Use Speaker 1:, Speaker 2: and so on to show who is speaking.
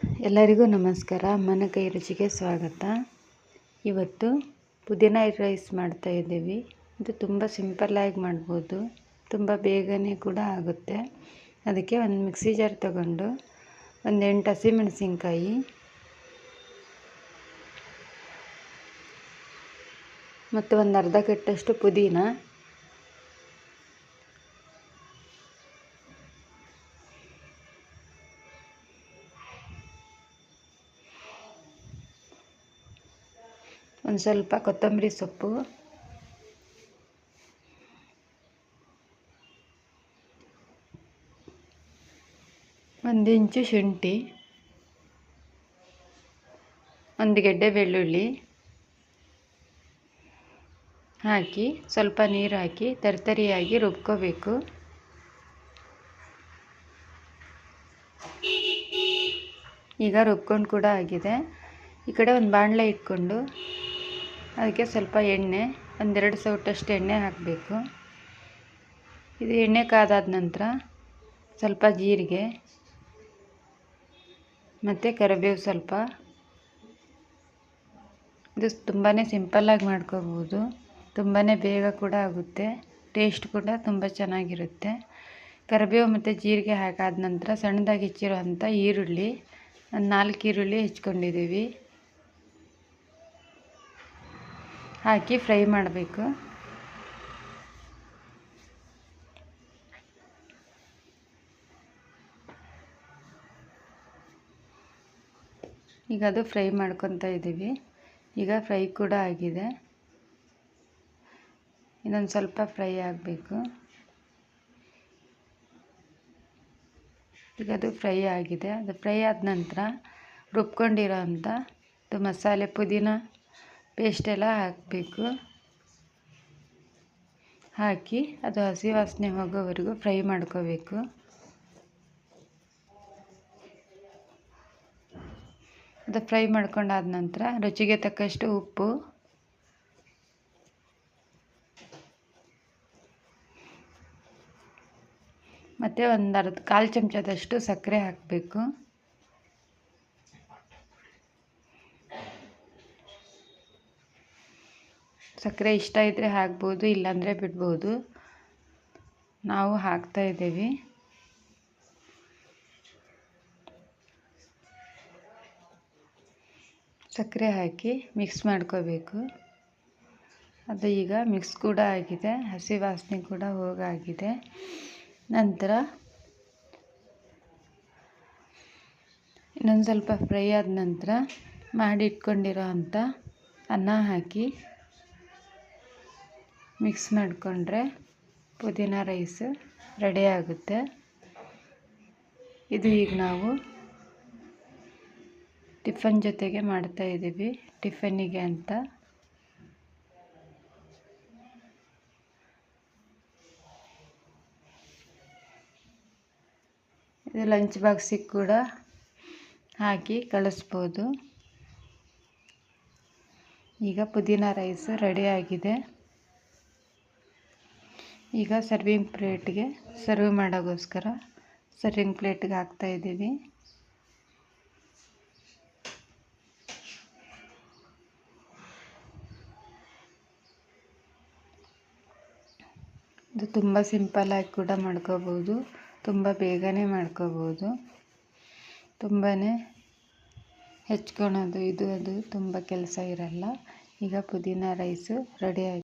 Speaker 1: ಎಲ್ಲರಿಗೂ ನಮಸ್ಕಾರ. ಅಮ್ಮನ ಕೈ ರುಚಿಗೆ ಸ್ವಾಗತ. ಇವತ್ತು ಪುದೀನ ರೈಸ್ ಮಾಡ್ತಾ ಇದ್ದೀವಿ. ಇದು ತುಂಬ ಸಿಂಪಲ್ಲಾಗಿ ಮಾಡ್ಬೋದು, ತುಂಬ ಬೇಗನೆ ಕೂಡ ಆಗುತ್ತೆ. ಅದಕ್ಕೆ ಒಂದು ಮಿಕ್ಸಿ ಜಾರ್ ತಗೊಂಡು ಒಂದು 8 ಹಸಿಮೆಣಸಿನ್ಕಾಯಿ ಮತ್ತು ಒಂದು ಅರ್ಧ ಕಟ್ಟಷ್ಟು ಪುದೀನ, ಒಂದು ಸ್ವಲ್ಪ ಕೊತ್ತಂಬರಿ ಸೊಪ್ಪು, ಒಂದು ಇಂಚು ಶುಂಠಿ, ಒಂದು ಗೆಡ್ಡೆ ಬೆಳ್ಳುಳ್ಳಿ ಹಾಕಿ ಸ್ವಲ್ಪ ನೀರು ಹಾಕಿ ತರಿತರಿಯಾಗಿ ರುಬ್ಕೋಬೇಕು. ಈಗ ರುಬ್ಕೊಂಡು ಕೂಡ ಆಗಿದೆ. ಈ ಕಡೆ ಒಂದು ಬಾಣಲೆ ಇಟ್ಕೊಂಡು ಅದಕ್ಕೆ ಸ್ವಲ್ಪ ಎಣ್ಣೆ, 1-2 ಸೌಟಷ್ಟು ಎಣ್ಣೆ ಹಾಕಬೇಕು. ಇದು ಎಣ್ಣೆ ಕಾದಾದ ನಂತರ ಸ್ವಲ್ಪ ಜೀರಿಗೆ ಮತ್ತು ಕರಿಬೇವು ಸ್ವಲ್ಪ. ಇದು ತುಂಬಾ ಸಿಂಪಲ್ಲಾಗಿ ಮಾಡ್ಕೋಬೋದು, ತುಂಬಾ ಬೇಗ ಕೂಡ ಆಗುತ್ತೆ, ಟೇಸ್ಟ್ ಕೂಡ ತುಂಬ ಚೆನ್ನಾಗಿರುತ್ತೆ. ಕರಿಬೇವು ಮತ್ತು ಜೀರಿಗೆ ಹಾಕಾದ ನಂತರ ಸಣ್ಣದಾಗಿ ಹೆಚ್ಚಿರೋಂಥ ಈರುಳ್ಳಿ, ಒಂದು 4 ಈರುಳ್ಳಿ ಹೆಚ್ಕೊಂಡಿದ್ದೀವಿ, ಹಾಕಿ ಫ್ರೈ ಮಾಡಬೇಕು. ಈಗ ಅದು ಫ್ರೈ ಮಾಡ್ಕೊತಾ ಇದ್ದೀವಿ. ಈಗ ಫ್ರೈ ಕೂಡ ಆಗಿದೆ. ಇನ್ನೊಂದು ಸ್ವಲ್ಪ ಫ್ರೈ ಆಗಬೇಕು. ಈಗ ಅದು ಫ್ರೈ ಆಗಿದೆ. ಅದು ಫ್ರೈ ಆದ ನಂತರ ರುಬ್ಕೊಂಡಿರೋ ಅಂಥ ಮಸಾಲೆ ಪುದೀನ ಪೇಸ್ಟ್ ಎಲ್ಲ ಹಾಕಬೇಕು. ಹಾಕಿ ಅದು ಹಸಿ ವಾಸನೆ ಹೋಗೋವರೆಗೂ ಫ್ರೈ ಮಾಡ್ಕೋಬೇಕು. ಅದು ಫ್ರೈ ಮಾಡ್ಕೊಂಡಾದ ನಂತರ ರುಚಿಗೆ ತಕ್ಕಷ್ಟು ಉಪ್ಪು, ಮತ್ತು ಒಂದು 1/4 ಚಮಚದಷ್ಟು ಸಕ್ಕರೆ ಹಾಕಬೇಕು. ಸಕ್ಕರೆ ಇಷ್ಟ ಇದ್ದರೆ ಹಾಕ್ಬೋದು, ಇಲ್ಲಾಂದರೆ ಬಿಡ್ಬೋದು. ನಾವು ಹಾಕ್ತಾ ಇದ್ದೀವಿ. ಸಕ್ಕರೆ ಹಾಕಿ ಮಿಕ್ಸ್ ಮಾಡ್ಕೋಬೇಕು. ಅದು ಈಗ ಮಿಕ್ಸ್ ಕೂಡ ಆಗಿದೆ, ಹಸಿ ವಾಸನೆ ಕೂಡ ಹೋಗಾಗಿದೆ. ನಂತರ ಇನ್ನೊಂದು ಸ್ವಲ್ಪ ಫ್ರೈ ಆದ ನಂತರ ಮಾಡಿ ಇಟ್ಕೊಂಡಿರೋ ಅಂಥ ಅನ್ನ ಹಾಕಿ ಮಿಕ್ಸ್ ಮಾಡಿಕೊಂಡ್ರೆ ಪುದೀನ ರೈಸ್ ರೆಡಿ ಆಗುತ್ತೆ. ಇದು ಈಗ ನಾವು ಟಿಫನ್ ಜೊತೆಗೆ ಮಾಡ್ತಾ ಇದ್ದೀವಿ, ಟಿಫನ್ನಿಗೆ ಅಂತ. ಇದು ಲಂಚ್ ಬಾಕ್ಸಿಗೆ ಕೂಡ ಹಾಕಿ ಕಳಿಸ್ಬೋದು. ಈಗ ಪುದೀನ ರೈಸ್ ರೆಡಿ ಆಗಿದೆ. ಈಗ ಸರ್ವಿಂಗ್ ಪ್ಲೇಟ್ಗೆ ಸರ್ವ್ ಮಾಡೋಕ್ಕೋಸ್ಕರ ಸರ್ವಿಂಗ್ ಪ್ಲೇಟ್ಗೆ ಹಾಕ್ತಾ ಇದ್ದೀವಿ. ಇದು ತುಂಬ ಸಿಂಪಲ್ಲಾಗಿ ಕೂಡ ಮಾಡ್ಕೋಬೋದು, ತುಂಬ ಬೇಗನೆ ಮಾಡ್ಕೋಬೋದು. ತುಂಬಾ ಹೆಚ್ಕೊಳೋದು ಇದು ಅದು ತುಂಬ ಕೆಲಸ ಇರಲ್ಲ. ಈಗ ಪುದೀನ ರೈಸು ರೆಡಿ ಆಗಿದೆ.